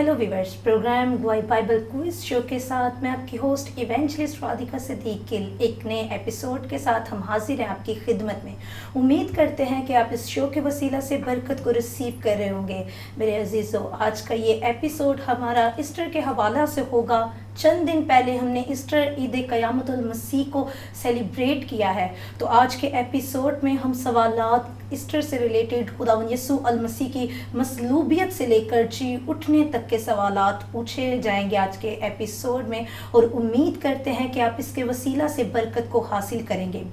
Hello viewers, programme गवाई Bible quiz show के साथ मैं आपकी होस्ट इवेंजलिस्ट राधिका सिद्दीक के एक नए एपिसोड के साथ हम हाजिर हैं आपकी खिदमत में। उम्मीद करते हैं कि आप इस शो के वसीला से बरकत को रिसीव कर रहे होंगे। मेरे अजीज़ों, आज का ये एपिसोड हमारा ईस्टर के हवाला से होगा। चंद दिन पहले हमने ईस्टर ईद क़यामतुल मसीह को सेलिब्रेट किया है, तो आज के एपिसोड में हम सवालात ईस्टर से रिलेटेड खुदावंद यीशु अल मसीह की मसलूबियत से लेकर जी उठने तक के सवालात पूछे जाएंगे आज के एपिसोड में, और उम्मीद करते हैं कि आप इसके वसीला से बरकत को हासिल करेंगे।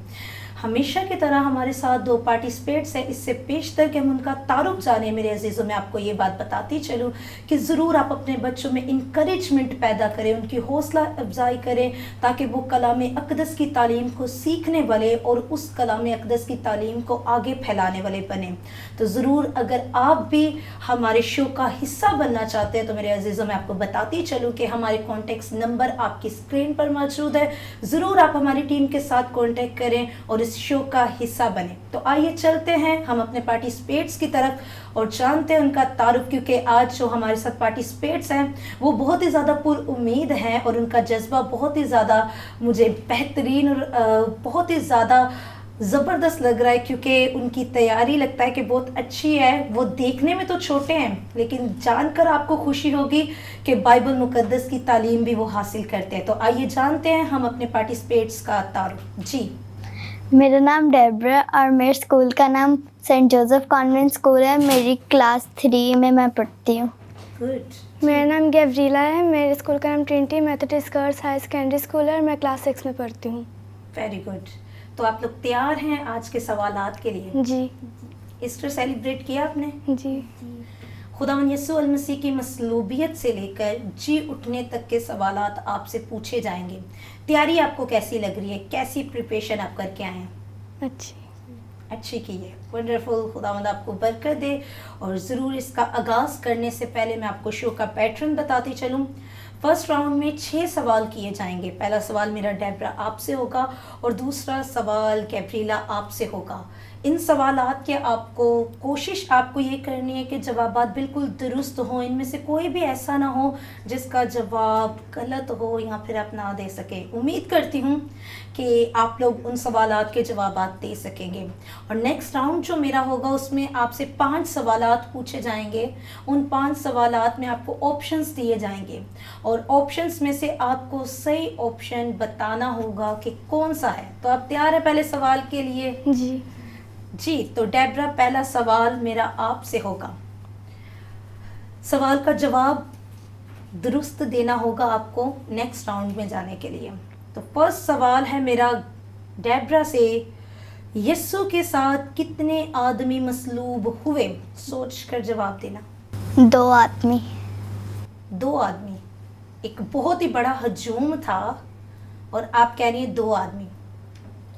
हमेशा की तरह हमारे साथ दो पार्टिसिपेट्स हैं। इससे पेशतर कि हम उनका तारुफ जाने, मेरे अजीज़ों, मैं आपको ये बात बताती चलूँ कि ज़रूर आप अपने बच्चों में इंकरेजमेंट पैदा करें, उनकी हौसला अफजाई करें, ताकि वो कलाम अक़दस की तालीम को सीखने वाले और उस कलाम अक़दस की तालीम को आगे फैलाने वाले बने। तो ज़रूर अगर आप भी हमारे शो का हिस्सा बनना चाहते हैं तो मेरे अजीज़ों, मैं आपको बताती चलूँ कि हमारे कॉन्टेक्ट नंबर आपकी स्क्रीन पर मौजूद है। ज़रूर आप हमारी टीम के साथ कॉन्टेक्ट करें और इस शो का हिस्सा बने। तो आइए चलते हैं हम अपने पार्टिसिपेट्स की तरफ और जानते हैं उनका तारुफ, क्योंकि आज जो हमारे साथ पार्टिसिपेट्स हैं वो बहुत ही ज़्यादा पुरुम्मीद हैं और उनका जज्बा बहुत ही ज़्यादा मुझे बेहतरीन और बहुत ही ज़्यादा ज़बरदस्त लग रहा है, क्योंकि उनकी तैयारी लगता है कि बहुत अच्छी है। वो देखने में तो छोटे हैं, लेकिन जानकर आपको खुशी होगी कि बाइबल मुकद्दस की तालीम भी वो हासिल करते हैं। तो आइए जानते हैं हम अपने पार्टिसिपेट्स का तारुफ। जी, मेरा नाम डेब्रा और मेरे स्कूल का नाम सेंट जोसेफ कॉन्वेंट स्कूल है। मेरी क्लास 3 में मैं पढ़ती हूँ। गुड। मेरा नाम गैब्रिला है। मेरे स्कूल का नाम Trinity Methodist girls high secondary school है और मैं क्लास 6 में पढ़ती हूँ। Very good. तो आप लोग तैयार हैं आज के सवालात के लिए? जी ईस्टर सेलिब्रेट किया आपने? जी खुदावंद यीशु अल मसीह की मसलूबियत से लेकर जी उठने तक के सवालात आपसे पूछे जाएंगे। तैयारी आपको कैसी लग रही है? कैसी प्रिपरेशन आप करके आए हैं? अच्छी की है। वंडरफुल। खुदावंद आपको बरकत दे। और ज़रूर इसका आगाज़ करने से पहले मैं आपको शो का पैटर्न बताती चलूँ। फर्स्ट राउंड में 6 सवाल किए जाएंगे। पहला सवाल मेरा डेब्रा आपसे होगा और दूसरा सवाल गैब्रिला आपसे होगा। इन सवालात के आपको कोशिश आपको ये करनी है कि जवाबात बिल्कुल दुरुस्त हों। इनमें से कोई भी ऐसा ना हो जिसका जवाब गलत हो या फिर आप ना दे सके। उम्मीद करती हूँ कि आप लोग उन सवालात के जवाबात दे सकेंगे। और नेक्स्ट राउंड जो मेरा होगा उसमें आपसे 5 सवालात पूछे जाएंगे। उन 5 सवालात में आपको ऑप्शंस दिए जाएंगे और ऑप्शंस में से आपको सही ऑप्शन बताना होगा कि कौन सा है। तो आप तैयार है पहले सवाल के लिए? जी, तो डेब्रा पहला सवाल मेरा आपसे होगा। सवाल का जवाब दुरुस्त देना होगा आपको नेक्स्ट राउंड में जाने के लिए। तो फर्स्ट सवाल है मेरा डेब्रा से, यीशु के साथ कितने आदमी मसलूब हुए? सोच कर जवाब देना। 2 आदमी। 2 आदमी। एक बहुत ही बड़ा हजूम था और आप कह रही हैं 2 आदमी।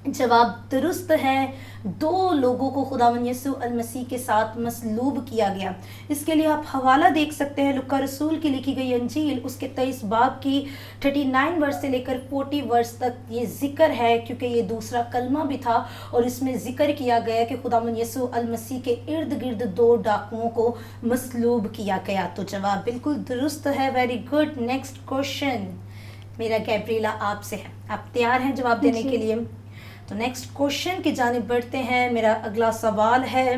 जवाब दुरुस्त है। 2 लोगों को खुदावंद यीशु अल मसीह के साथ मसलूब किया गया। इसके लिए आप हवाला देख सकते हैं लुका रसूल की लिखी गई अंजील, उसके 23 बाब की 39 वर्ष से लेकर 40 वर्ष तक ये जिक्र है, क्योंकि ये दूसरा कलमा भी था और इसमें जिक्र किया गया कि खुदावंद यीशु अल मसीह के इर्द गिर्द 2 डाकुओं को मसलूब किया गया। तो जवाब बिल्कुल दुरुस्त है। Very good. नेक्स्ट क्वेश्चन मेरा गैब्रिला आपसे है। आप तैयार हैं जवाब देने के लिए? तो नेक्स्ट क्वेश्चन की जानिब बढ़ते हैं। मेरा अगला सवाल है,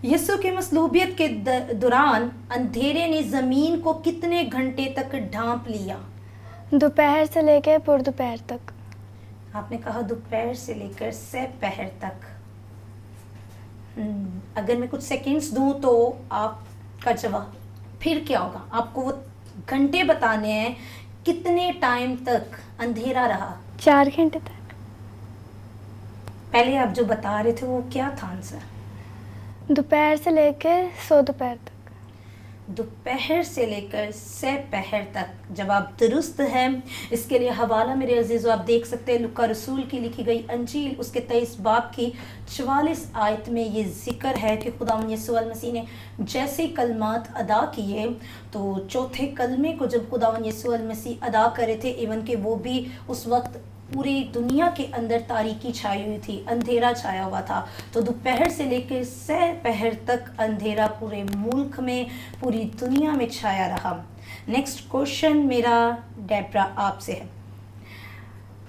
यीशु की मसलूबियत के दौरान अंधेरे ने ज़मीन को कितने घंटे तक ढांप लिया? दोपहर से लेकर पूर्व दोपहर तक। आपने कहा दोपहर से लेकर सपहर तक। अगर मैं कुछ सेकंड्स दूं तो आपका जवाब फिर क्या होगा? आपको वो घंटे बताने हैं, कितने टाइम तक अंधेरा रहा? 4 घंटे तक। पहले आप जो बता रहे थे वो क्या था आंसर? दोपहर से लेकर सो दोपहर तक। दोपहर से लेकर सपहर तक। जवाब दुरुस्त है। इसके लिए हवाला मेरे अजीज़ों आप देख सकते हैं लुका रसूल की लिखी गई अंजील, उसके 23 बाब की 44 आयत में ये जिक्र है कि खुदावंद यीशु अल मसीह ने जैसे कलमात अदा किए, तो चौथे कलमे को जब खुदावंद यीशु अल मसीह अदा करे थे, इवन कि वो भी उस वक्त पूरी दुनिया के अंदर तारीकी छाई हुई थी, अंधेरा छाया हुआ था। तो दोपहर से लेकर सपहर तक अंधेरा पूरे मुल्क में, पूरी दुनिया में छाया रहा। नेक्स्ट क्वेश्चन मेरा डेब्रा आपसे है।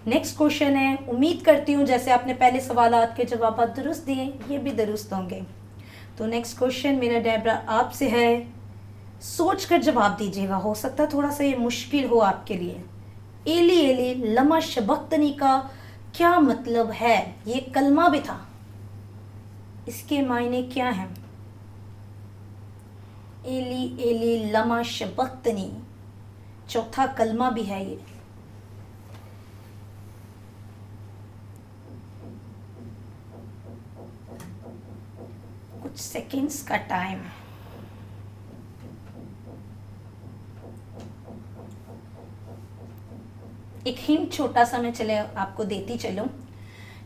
नेक्स्ट क्वेश्चन है, उम्मीद करती हूँ जैसे आपने पहले सवालात के जवाब दुरुस्त दिए, ये भी दुरुस्त होंगे। तो नेक्स्ट क्वेश्चन मेरा डेब्रा आपसे है, सोच कर जवाब दीजिएगा, हो सकता है थोड़ा सा ये मुश्किल हो आपके लिए। एली एली लमा शबक्तनी का क्या मतलब है? ये कलमा भी था, इसके मायने क्या हैं? एली एली लमा शबक्तनी चौथा कलमा भी है ये। कुछ सेकंड्स का टाइम है। एक हिंट छोटा सा मैं चले आपको देती चलूं।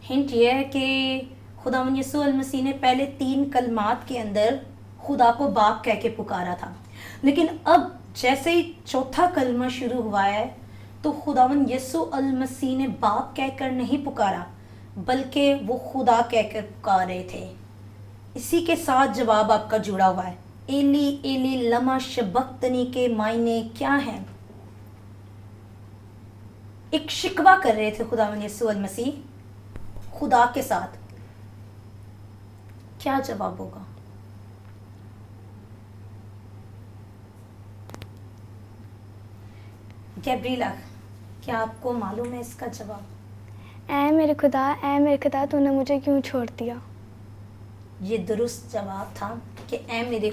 हिंट ये है कि खुदावंद यीशु अल मसीह ने पहले 3 कलमात के अंदर खुदा को बाप कह के पुकारा था, लेकिन अब जैसे ही चौथा कलमा शुरू हुआ है तो खुदावंद यीशु अल मसीह ने बाप कहकर नहीं पुकारा, बल्कि वो खुदा कहकर पुकार रहे थे। इसी के साथ जवाब आपका जुड़ा हुआ है। एली एली लमा शबक्तनी के मायने क्या हैं? एक शिकवा कर रहे थे खुदावंद यीशु अल मसीह खुदा के साथ। क्या जवाब होगा? गैब्रिएला, क्या आपको मालूम है इसका जवाब? ऐ मेरे खुदा तूने मुझे क्यों छोड़ दिया। ये दुरुस्त जवाब था कि ए मेरे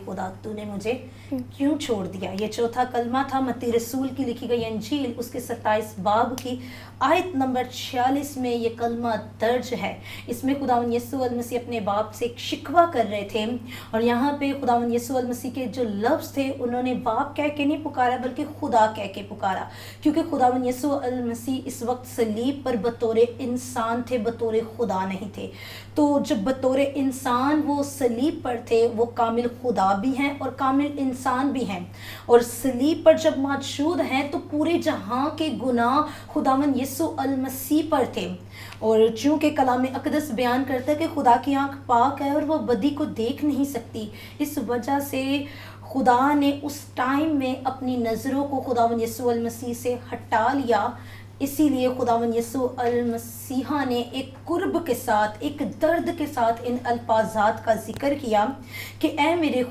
खुदा तूने मुझे क्यों छोड़ दिया। ये चौथा कलमा था मत्ती रसूल की लिखी गई अंजील उसके 27 बाब की आयत नंबर 46 में ये कलमा दर्ज है। इसमें खुदावंद यीशु अल मसीह अपने बाप से एक शिकवा कर रहे थे, और यहाँ पे खुदावंद यीशु अल मसीह के जो लफ्ज़ थे उन्होंने बाप कह के नहीं पुकारा बल्कि खुदा कह के पुकारा, क्योंकि खुदावंद यीशु अल मसीह इस वक्त सलीब पर बतौर इंसान थे, बतौर खुदा नहीं थे। तो जब बतौर इंसान वो सलीब पर थे, वो कामिल खुदा भी हैं और कामिल इंसान भी हैं, और सलीब पर जब मौजूद हैं तो पूरे जहां के गुनाह खुदावंद यीशु अल मसीह पर थे। और चूँकि कलाम अक़दस बयान करता है कि खुदा की आंख पाक है और वह बदी को देख नहीं सकती, इस वजह से खुदा ने उस टाइम में अपनी नज़रों को खुदावंद यीशु अल मसीह से हटा लिया। इसीलिए खुदावंद यीशु अल मसीह ने एक कुर्ब के साथ, एक दर्द के साथ इन अल्फाजात का जिक्र किया कि ए मेरे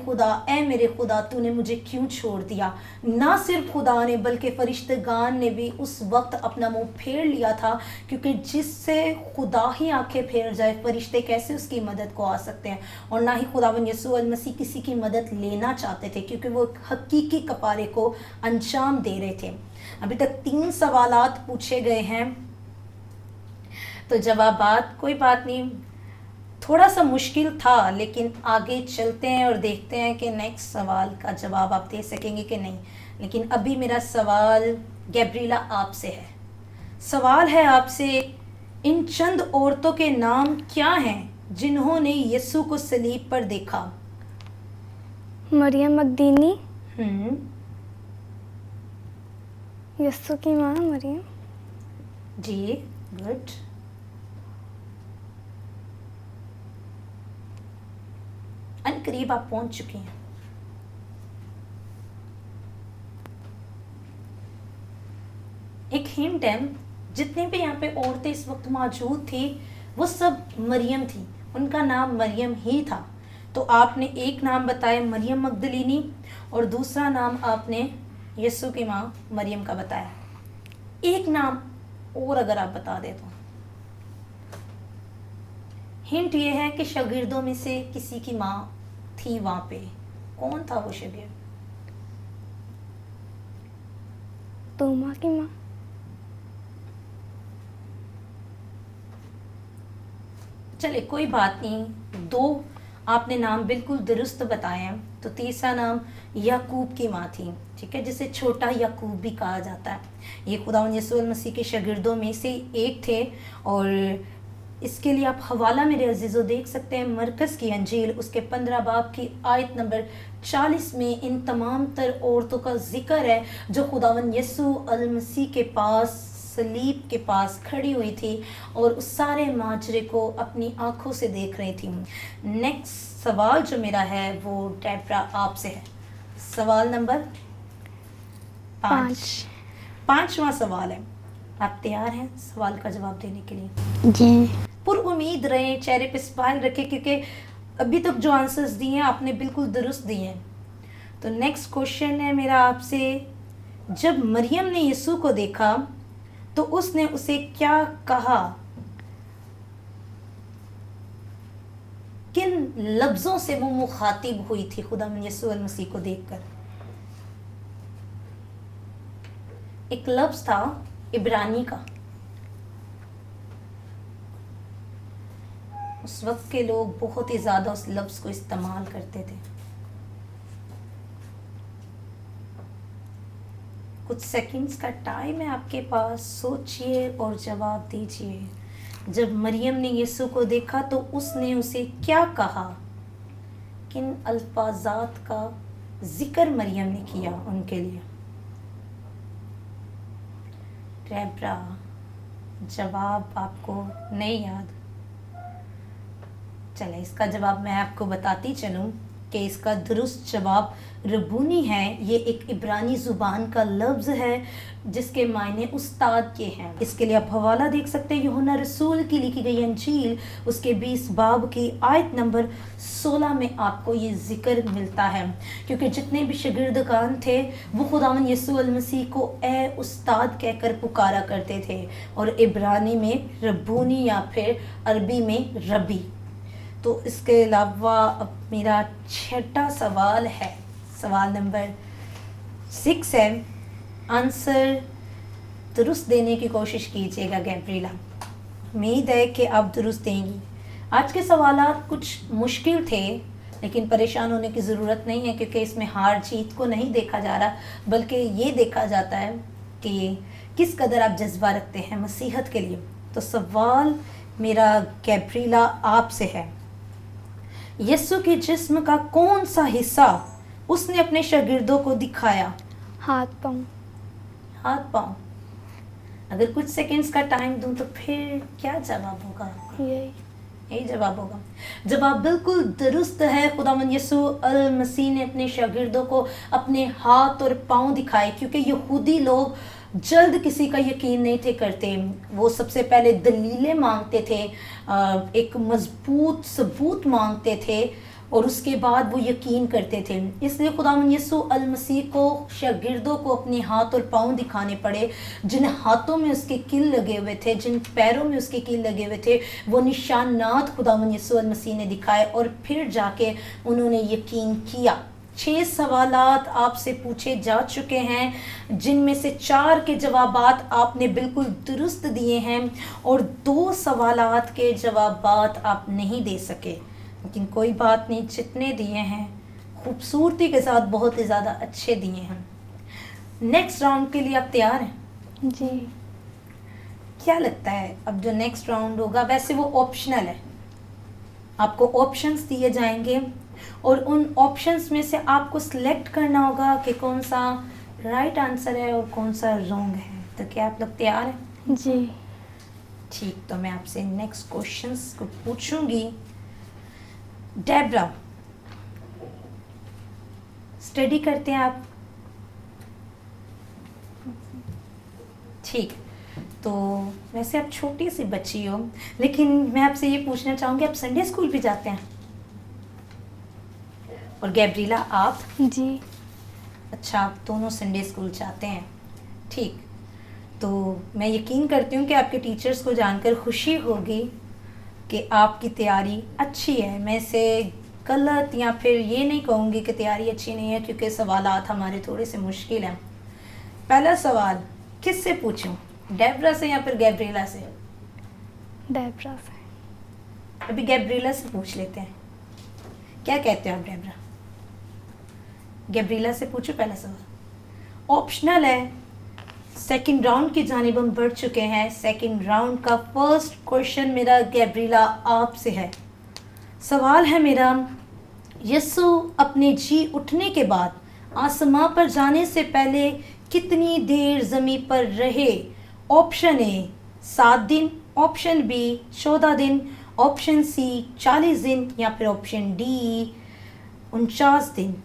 खुदा तूने मुझे क्यों छोड़ दिया। ना सिर्फ खुदा ने बल्कि फरिश्तेगान ने भी उस वक्त अपना मुंह फेर लिया था, क्योंकि जिससे खुदा ही आंखें फेर जाए फरिश्ते कैसे उसकी मदद को आ सकते हैं। और ना ही खुदावंद यीशु अल मसीह किसी की मदद लेना चाहते थे, क्योंकि वो हकीकी कपारे को अंजाम दे रहे थे। अभी तक 3 सवालात पूछे गए हैं, तो जवाबात कोई बात नहीं, थोड़ा सा मुश्किल था, लेकिन आगे चलते हैं और देखते हैं कि नेक्स्ट सवाल का जवाब आप दे सकेंगे कि नहीं। लेकिन अभी मेरा सवाल गैब्रिएला आपसे है। सवाल है आपसे, इन चंद औरतों के नाम क्या हैं जिन्होंने यीशु को सलीब पर देखा? मरियम मगदीनी, हम्म, यस्सु की माँ मरियम। जी, गुड। करीब आप पहुंच चुके हैं। एक हिंट है, जितने भी यहाँ पे औरतें इस वक्त मौजूद थी वो सब मरियम थी, उनका नाम मरियम ही था। तो आपने एक नाम बताया मरियम मगदलीनी और दूसरा नाम आपने यीशु की माँ मरियम का बताया। एक नाम और अगर आप बता दे तो। हिंट ये है कि शागिर्दों में से किसी की माँ थी वहां पे। कौन था वो शागिर्द? तोमा की माँ। चले कोई बात नहीं, 2 आपने नाम बिल्कुल दुरुस्त बताए हैं। तो तीसरा नाम याकूब की माँ थी, ठीक है, जिसे छोटा याकूब भी कहा जाता है। ये खुदावंद यीशु अल मसीह के शागिर्दों में से एक थे। और इसके लिए आप हवाला मेरे अजीज़ों देख सकते हैं, मरकज़ की अंजील उसके 15 बाब की आयत नंबर 40 में इन तमाम तर औरतों का जिक्र है जो खुदावंद यीशु अल मसीह के पास, सलीब के पास खड़ी हुई थी और उस सारे माजरे को अपनी आंखों से देख रही थी। नेक्स्ट सवाल जो मेरा है वो डेब्रा आपसे है। सवाल नंबर 5। पांचवा सवाल है, आप तैयार हैं सवाल का जवाब देने के लिए? जी। पुरुउम्मीद रहें, चेहरे पे स्माइल रखें, क्योंकि अभी तक जो आंसर्स दिए हैं आपने बिल्कुल दुरुस्त दिए हैं। तो नेक्स्ट क्वेश्चन है मेरा आपसे, जब मरियम ने यीशु को देखा तो उसने उसे क्या कहा? किन लफ्जों से वो मुखातिब हुई थी खुदावंद यीशु अल मसीह को देखकर? एक लफ्ज था इब्रानी का, उस वक्त के लोग बहुत ही ज्यादा उस लफ्ज को इस्तेमाल करते थे। कुछ सेकंड्स का टाइम है आपके पास, सोचिए और जवाब दीजिए। जब मरियम ने यीशु को देखा तो उसने उसे क्या कहा? किन अल्फाजात का जिक्र मरियम ने किया उनके लिए? रेब्रा, जवाब आपको नहीं याद? चले, इसका जवाब मैं आपको बताती चलूं कि इसका दुरुस्त जवाब रबूनी है। ये एक इब्रानी ज़ुबान का लफ्ज़ है जिसके मायने उस्ताद के हैं। इसके लिए आप हवाला देख सकते हैं, यूहन्ना रसूल की लिखी गई अंजील उसके 20 बाब की आयत नंबर 16 में आपको ये जिक्र मिलता है। क्योंकि जितने भी शागिर्दगान थे वो खुदावंद यीशु अल मसीह को ए उस्ताद कहकर पुकारा करते थे, और इब्रानी में रबूनी या फिर अरबी में रबी। तो इसके अलावा अब मेरा छठा सवाल है, सवाल नंबर 6 है। आंसर दुरुस्त देने की कोशिश कीजिएगा गैब्रिएला, उम्मीद है कि आप दुरुस्त देंगी। आज के सवालात कुछ मुश्किल थे, लेकिन परेशान होने की ज़रूरत नहीं है, क्योंकि इसमें हार जीत को नहीं देखा जा रहा, बल्कि ये देखा जाता है कि किस कदर आप जज्बा रखते हैं मसीहत के लिए। तो सवाल मेरा गैब्रिएला आपसे है, यीशु के जिस्म का कौन सा हिस्सा उसने अपने शागिर्दों को दिखाया? हाथ पाँव। हाथ पाँव। अगर कुछ सेकंड्स का टाइम दूं तो फिर क्या जवाब होगा आपका? यही जवाब होगा। जवाब बिल्कुल दुरुस्त है। खुदावंद यीशु अल मसीह ने अपने शागिर्दों को अपने हाथ और पाँव दिखाए, क्योंकि यहूदी लोग जल्द किसी का यकीन नहीं थे करते। वो सबसे पहले दलीलें मांगते थे, एक मजबूत सबूत मांगते थे, और उसके बाद वो यकीन करते थे। इसलिए खुदावंद यीशु अल मसीह को शागिर्दों को अपने हाथ और पाँव दिखाने पड़े। जिन हाथों में उसके कील लगे हुए थे, जिन पैरों में उसके कील लगे हुए थे, वो निशानात खुदावंद यीशु अल मसीह ने दिखाए, और फिर जाके उन्होंने यकीन किया। 6 सवालात आपसे पूछे जा चुके हैं, जिनमें से 4 के जवाबात आपने बिल्कुल दुरुस्त दिए हैं, और 2 सवालात के जवाबात आप नहीं दे सके। लेकिन कोई बात नहीं, जितने दिए हैं खूबसूरती के साथ बहुत ही ज़्यादा अच्छे दिए हैं। नेक्स्ट राउंड के लिए आप तैयार हैं? जी। क्या लगता है अब जो नेक्स्ट राउंड होगा, वैसे वो ऑप्शनल है, आपको ऑप्शंस दिए जाएंगे और उन ऑप्शंस में से आपको सिलेक्ट करना होगा कि कौन सा राइट आंसर है और कौन सा रॉन्ग है। तो क्या आप लोग तैयार हैं? जी। ठीक, तो मैं आपसे नेक्स्ट क्वेश्चंस को पूछूंगी। डेब्रा, स्टडी करते हैं आप? ठीक, तो वैसे आप छोटी सी बच्ची हो, लेकिन मैं आपसे ये पूछना चाहूँगी, आप संडे स्कूल भी जाते हैं? और गैब्रिएला आप? जी। अच्छा, आप दोनों संडे स्कूल जाते हैं। ठीक, तो मैं यकीन करती हूँ कि आपके टीचर्स को जानकर खुशी होगी कि आपकी तैयारी अच्छी है। मैं इसे गलत या फिर ये नहीं कहूँगी कि तैयारी अच्छी नहीं है, क्योंकि सवालात हमारे थोड़े से मुश्किल हैं। पहला सवाल किस से पूछूं, डेब्रा से या फिर गैब्रिएला से? डेब्रा से। अभी गैब्रिएला से पूछ लेते हैं। क्या कहते हो आप डेब्रा? गैब्रिएला से पूछो पहला सवाल। ऑप्शनल है। सेकंड राउंड की जानिब हम बढ़ चुके हैं। सेकंड राउंड का फर्स्ट क्वेश्चन मेरा गैब्रिएला आपसे है। सवाल है मेरा, यीशु अपने जी उठने के बाद आसमां पर जाने से पहले कितनी देर ज़मीन पर रहे? ऑप्शन ए 7 दिन, ऑप्शन बी 14 दिन, ऑप्शन सी 40 दिन, या फिर ऑप्शन डी 49 दिन।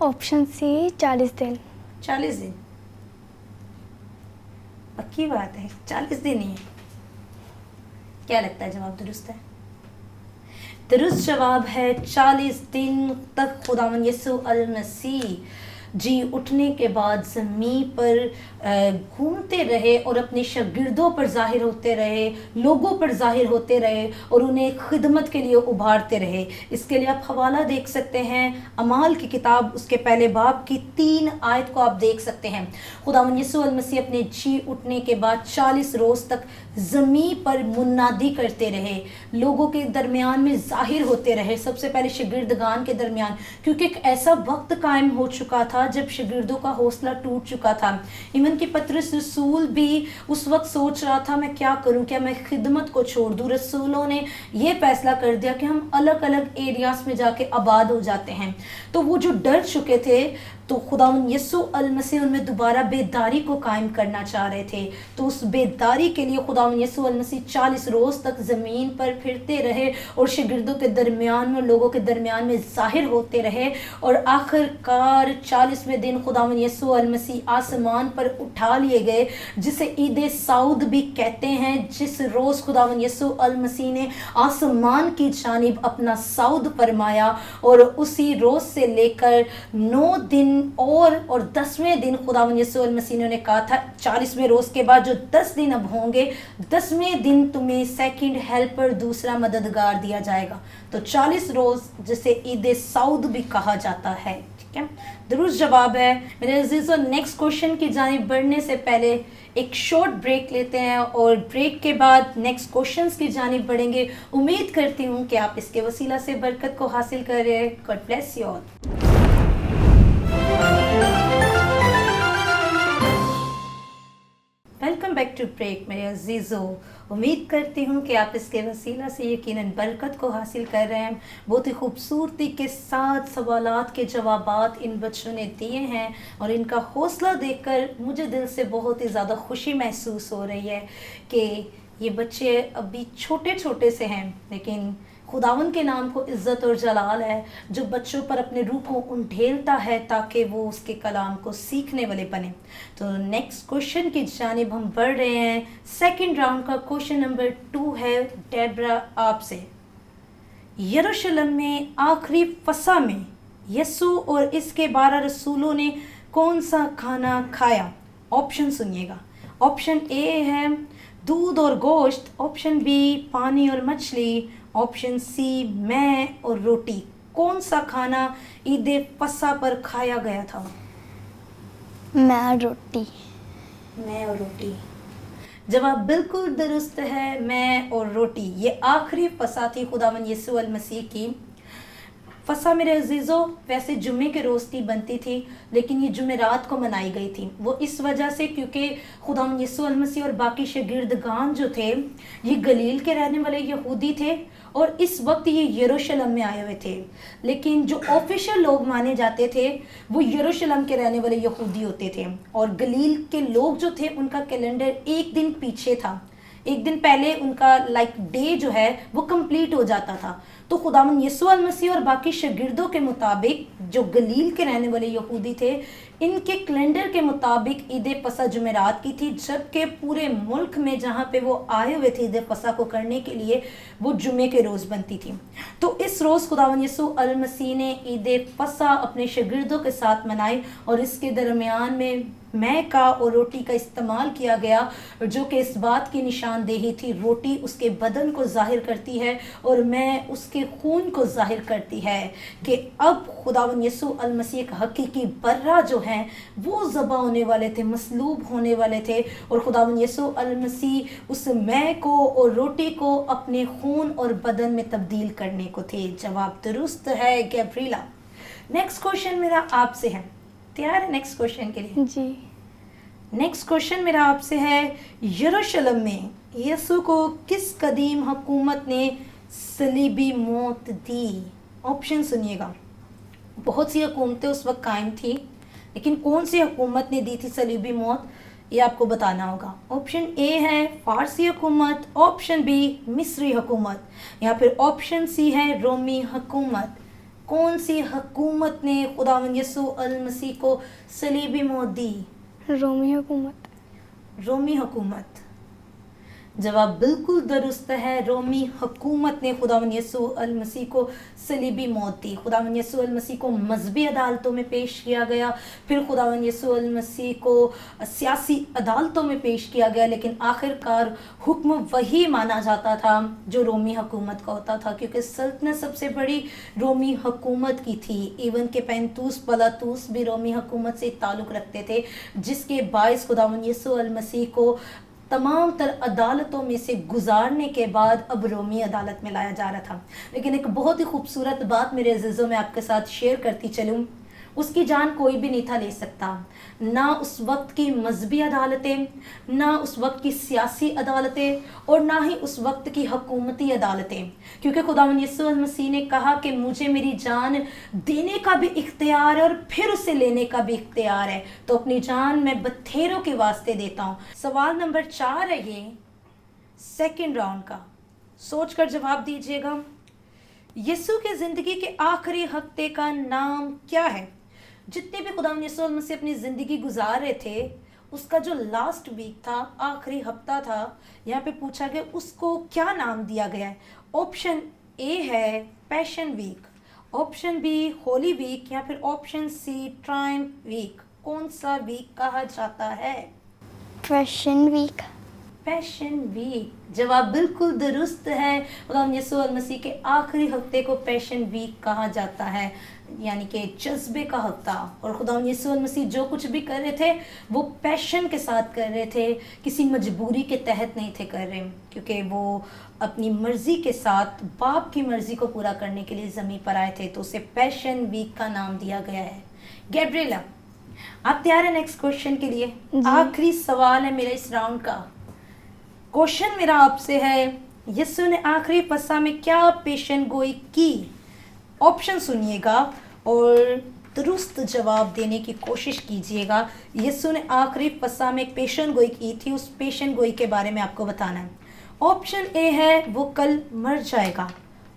ऑप्शन सी 40 दिन। 40 दिन। पक्की बात है, 40 दिन ही है। क्या लगता है जवाब दुरुस्त है? दुरुस्त जवाब है 40 दिन तक खुदावंद यीशु अल मसीह जी उठने के बाद ज़मीन पर घूमते रहे और अपने शागिर्दों पर ज़ाहिर होते रहे, लोगों पर ज़ाहिर होते रहे और उन्हें खिदमत के लिए उभारते रहे। इसके लिए आप हवाला देख सकते हैं, अमाल की किताब उसके पहले बाब की 3 आयत को आप देख सकते हैं। खुदावंद यीशु अल मसीह अपने जी उठने के बाद 40 रोज़ तक ज़मीन पर मुनादी करते रहे, लोगों के दरमियान में ज़ाहिर होते रहे, सबसे पहले शागिर्दगान के दरमियान, क्योंकि एक ऐसा वक्त कायम हो चुका था जब शागिर्दों का हौसला टूट चुका था। इवन कि पतरस रसूल भी उस वक्त सोच रहा था मैं क्या करूं, क्या मैं खिदमत को छोड़ दूं। रसूलों ने ये फैसला कर दिया कि हम अलग अलग एरियाज में जाके आबाद हो जाते हैं। तो वो जो डर चुके थे, तो खुदावंद यीशु अल मसीह उनमें दोबारा बेदारी को कायम करना चाह रहे थे। तो उस बेदारी के लिए खुदावंद यीशु अल मसीह 40 रोज़ तक ज़मीन पर फिरते रहे और शागिर्दों के दरमियान में, लोगों के दरमियान में ज़ाहिर होते रहे। और आखिरकार 40वें दिन खुदावंद यीशु अल मसीह आसमान पर उठा लिए गए, जिसे ईद साउद भी कहते हैं। जिस रोज़ खुदावंद यीशु अल मसीह ने आसमान की जानिब अपना साउद फरमाया, और उसी रोज़ से लेकर 9 दिन और 10वें दिन खुदावंद यीशु अल मसीह ने कहा था 40वें रोज़ के बाद जो 10 दिन अब होंगे, 10वें दिन तुम्हें सेकंड हेल्पर, दूसरा मददगार दिया जाएगा। तो 40 रोज़ जिसे ईद साउद भी कहा जाता है। ठीक है, दुरुस्त जवाब है मेरे अजीज़ों। नेक्स्ट क्वेश्चन की जानिब बढ़ने से पहले एक शॉर्ट ब्रेक लेते हैं और ब्रेक के बाद नेक्स्ट क्वेश्चंस की जानिब बढ़ेंगे। उम्मीद करती हूँ कि आप इसके वसीला से बरकत को हासिल कर रहे हैं। God bless you all. Welcome back to break मेरे अजीज़ों। उम्मीद करती हूँ कि आप इसके वसीला से यकीनन बरकत को हासिल कर रहे हैं। बहुत ही खूबसूरती के साथ सवालात के जवाबात इन बच्चों ने दिए हैं और इनका हौसला देखकर मुझे दिल से बहुत ही ज़्यादा खुशी महसूस हो रही है कि ये बच्चे अभी छोटे छोटे से हैं, लेकिन खुदावन के नाम को इज़्ज़त और जलाल है जो बच्चों पर अपने रूह को उंडेलता है ताकि वो उसके कलाम को सीखने वाले बने। तो नेक्स्ट क्वेश्चन की जानिब हम बढ़ रहे हैं। सेकंड राउंड का क्वेश्चन नंबर 2 है डेब्रा आपसे। यरूशलेम में आखिरी फसा में यीशु और इसके 12 रसूलों ने कौन सा खाना खाया? ऑप्शन सुनिएगा। ऑप्शन ए है दूध और गोश्त, ऑप्शन बी पानी और मछली, ऑप्शन सी मैं और रोटी। कौन सा खाना ईद फसा पर खाया गया था? मैं और रोटी। मैं और रोटी। जवाब बिल्कुल दुरुस्त है, मैं और रोटी। ये आखिरी फसा थी खुदावंद यीशु अल मसीह की। फसा मेरे अजीज़ों वैसे जुम्मे के रोज़ की बनती थी, लेकिन ये जुमेरात को मनाई गई थी। वो इस वजह से क्योंकि खुदावंद यीशु अल मसीह और बाकी शागिर्दगान जो थे ये गलील के रहने वाले यहूदी थे और इस वक्त ये यरूशलेम में आए हुए थे। लेकिन जो ऑफिशियल लोग माने जाते थे वो यरूशलेम के रहने वाले यहूदी होते थे और गलील के लोग जो थे उनका कैलेंडर एक दिन पीछे था, एक दिन पहले उनका डे जो है वो कंप्लीट हो जाता था। तो खुदावंद यीशु अल मसीह और बाकी शागिर्दों के मुताबिक जो गलील के रहने वाले यहूदी थे, इनके कैलेंडर के मुताबिक ईद फसा जुमेरात की थी, जबकि पूरे मुल्क में जहाँ पे वो आए हुए थे ईद फसा को करने के लिए वो जुमे के रोज़ बनती थी। तो इस रोज़ खुदावंद यीशु अल मसीह ने ईद फसा अपने शागिर्दों के साथ मनाई और इसके दरमियान में मैं का और रोटी का इस्तेमाल किया गया, जो कि इस बात की निशानदेही थी। रोटी उसके बदन को जाहिर करती है और मैं उसके खून को जाहिर करती है कि अब खुदावंद यीशु अल मसीह का हकीकी बर्रा जो हैं वो ज़बा होने वाले थे, मसलूब होने वाले थे और खुदावंद यीशु अल मसीह उस मैं को और रोटी को अपने खून और बदन में तब्दील करने को थे। जवाब दुरुस्त है गैब्रिएला। नेक्स्ट क्वेश्चन मेरा आपसे है, तैयार है नेक्स्ट क्वेश्चन के लिए? जी। नेक्स्ट क्वेश्चन मेरा आपसे है, यरूशलेम में यीशु को किस कदीम हुकूमत ने सलीबी मौत दी? ऑप्शन सुनिएगा। बहुत सी हुकूमतें उस वक्त कायम थी, लेकिन कौन सी हुकूमत ने दी थी सलीबी मौत, ये आपको बताना होगा। ऑप्शन ए है फारसी हुकूमत, ऑप्शन बी मिस्री हुकूमत, या फिर ऑप्शन सी है रोमी हुकूमत। कौन सी हुकूमत ने खुदावंद यीशु अल मसीह को सलीबी मौत दी? रोमी हुकूमत। रोमी हुकूमत। जवाब बिल्कुल दुरुस्त है। रोमी हुकूमत ने खुदावंद यसू अल मसीह को सलीबी मौत दी। खुदावंद यसू अल मसीह को मजहबी अदालतों में पेश किया गया, फिर खुदावंद यसू अल मसीह को सियासी अदालतों में पेश किया गया, लेकिन आखिरकार हुक्म वही माना जाता था जो रोमी हुकूमत का होता था, क्योंकि सल्तनत सबसे बड़ी रोमी हुकूमत की थी। इवन के पैंतूस पलातूस भी रोमी हुकूमत से ताल्लुक़ रखते थे, जिसके बायस खुदावंद यसू अल मसीह को तमाम तर अदालतों में से गुजारने के बाद अब रोमी अदालत में लाया जा रहा था। लेकिन एक बहुत ही खूबसूरत बात मेरे अज़ीज़ों में आपके साथ शेयर करती चलूँ, उसकी जान कोई भी नहीं था ले सकता, ना उस वक्त की मजहबी अदालतें, ना उस वक्त की सियासी अदालतें, और ना ही उस वक्त की हुकूमती अदालतें, क्योंकि खुदावंद यीशु मसीह ने कहा कि मुझे मेरी जान देने का भी इख्तियार है और फिर उसे लेने का भी इख्तियार है, तो अपनी जान मैं बथेरों के वास्ते देता हूँ। सवाल नंबर 4 है ये सेकेंड राउंड का, सोच कर जवाब दीजिएगा। यीशु की ज़िंदगी के आखिरी हफ्ते का नाम क्या है? जितने भी खुदावंद यीशु मसीह अपनी ज़िंदगी गुजार रहे थे, उसका जो लास्ट वीक था, आखिरी हफ्ता था, यहाँ पे पूछा गया उसको क्या नाम दिया गया है। ऑप्शन ए है passion week, option B holy week, या फिर ऑप्शन सी ट्रायम्फ वीक। कौन सा वीक कहा जाता है? Passion week. Passion week. जवाब बिल्कुल दुरुस्त है। खुदावंद यीशु मसीह के आखिरी हफ्ते को पैशन वीक कहा जाता है, यानी कि जज्बे का हफ्ता। और खुदावंद यीशु मसीह जो कुछ भी कर रहे थे वो पैशन के साथ कर रहे थे, किसी मजबूरी के तहत नहीं थे कर रहे, क्योंकि वो अपनी मर्जी के साथ बाप की मर्जी को पूरा करने के लिए ज़मीन पर आए थे, तो उसे पैशन वीक का नाम दिया गया है। गैब्रिएला, आप तैयार हैं नेक्स्ट क्वेश्चन के लिए? आखिरी सवाल है मेरा इस राउंड का। क्वेश्चन मेरा आपसे है, यीशु ने आखिरी फसा में क्या पेशन गोई की? ऑप्शन सुनिएगा और दुरुस्त जवाब देने की कोशिश कीजिएगा। यीशु ने आखिरी फसा में एक पेशन गोई की थी, उस पेशन गोई के बारे में आपको बताना है। ऑप्शन ए है वो कल मर जाएगा,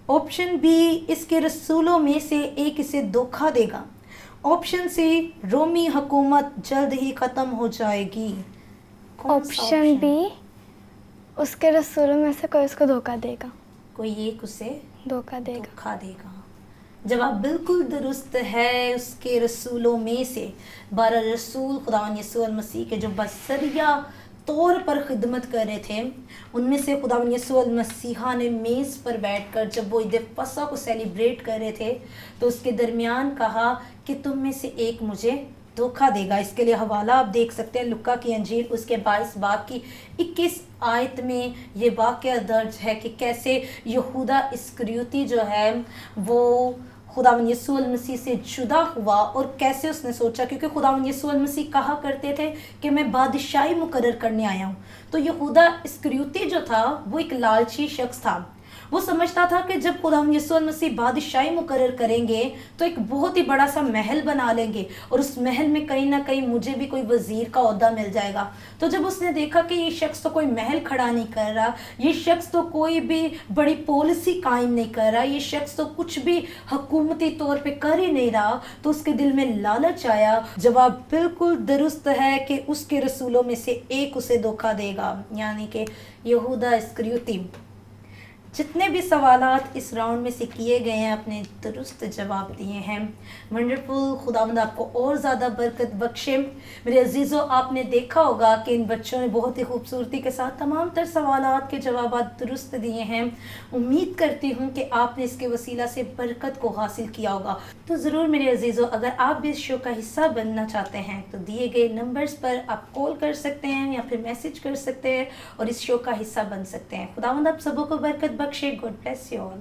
ऑप्शन बी इसके रसूलों में से एक इसे धोखा देगा, ऑप्शन सी रोमी हुकूमत जल्द ही ख़त्म हो जाएगी। ऑप्शन बी उसके रसूलों में से कोई उसको धोखा देगा। कोई एक उसे धोखा देगा। जवाब बिल्कुल दुरुस्त है। उसके रसूलों में से 12 रसूल खुदावंद यीशु मसीह के जो बसरिया तौर पर खिदमत कर रहे थे, उनमें से खुदावंद यीशु मसीहा ने मेज़ पर बैठकर जब वो ईद फसह को सेलिब्रेट कर रहे थे, तो उसके दरमियान कहा कि तुम में से एक मुझे धोखा देगा। इसके लिए हवाला आप देख सकते हैं लुक्का की अंजील उसके 22 बाब की 21 आयत में ये वाक़या दर्ज है कि कैसे यहूदा इस्करियोती जो है वो खुदावंद यीशु मसीह से जुदा हुआ, और कैसे उसने सोचा, क्योंकि खुदावंद यीशु मसीह कहा करते थे कि मैं बादशाही मुकर्रर करने आया हूँ। तो यहूदा इस्करियोती जो था वो एक लालची शख्स था। वो समझता था कि जब खुदावंद यीशु मसीह बादशाही मुकर्रर करेंगे तो एक बहुत ही बड़ा सा महल बना लेंगे, और उस महल में कहीं ना कहीं मुझे भी कोई वज़ीर का ओहदा मिल जाएगा। तो जब उसने देखा कि ये शख्स तो कोई महल खड़ा नहीं कर रहा, ये शख्स तो कोई भी बड़ी पॉलिसी कायम नहीं कर रहा, ये शख्स तो कुछ भी हुकूमती तौर पे कर ही नहीं रहा, तो उसके दिल में लालच आया। जवाब बिल्कुल दुरुस्त है कि उसके रसूलों में से एक उसे धोखा देगा, यानी कि यहूदा इस्करियोती। जितने भी सवालात इस राउंड में से किए गए हैं अपने दुरुस्त जवाब दिए हैं। वंडरफुल। खुदावंद आपको और ज़्यादा बरकत बख्शे। मेरे अजीज़ों, आपने देखा होगा कि इन बच्चों ने बहुत ही खूबसूरती के साथ तमाम तर सवालात के जवाब दुरुस्त दिए हैं। उम्मीद करती हूँ कि आपने इसके वसीला से बरकत को हासिल किया होगा। तो ज़रूर मेरे अजीज़ों, अगर आप भी इस शो का हिस्सा बनना चाहते हैं तो दिए गए नंबर्स पर आप कॉल कर सकते हैं या फिर मैसेज कर सकते हैं और इस शो का हिस्सा बन सकते हैं। खुदावंद आप सबों को बरकत बख्शे। God bless you all.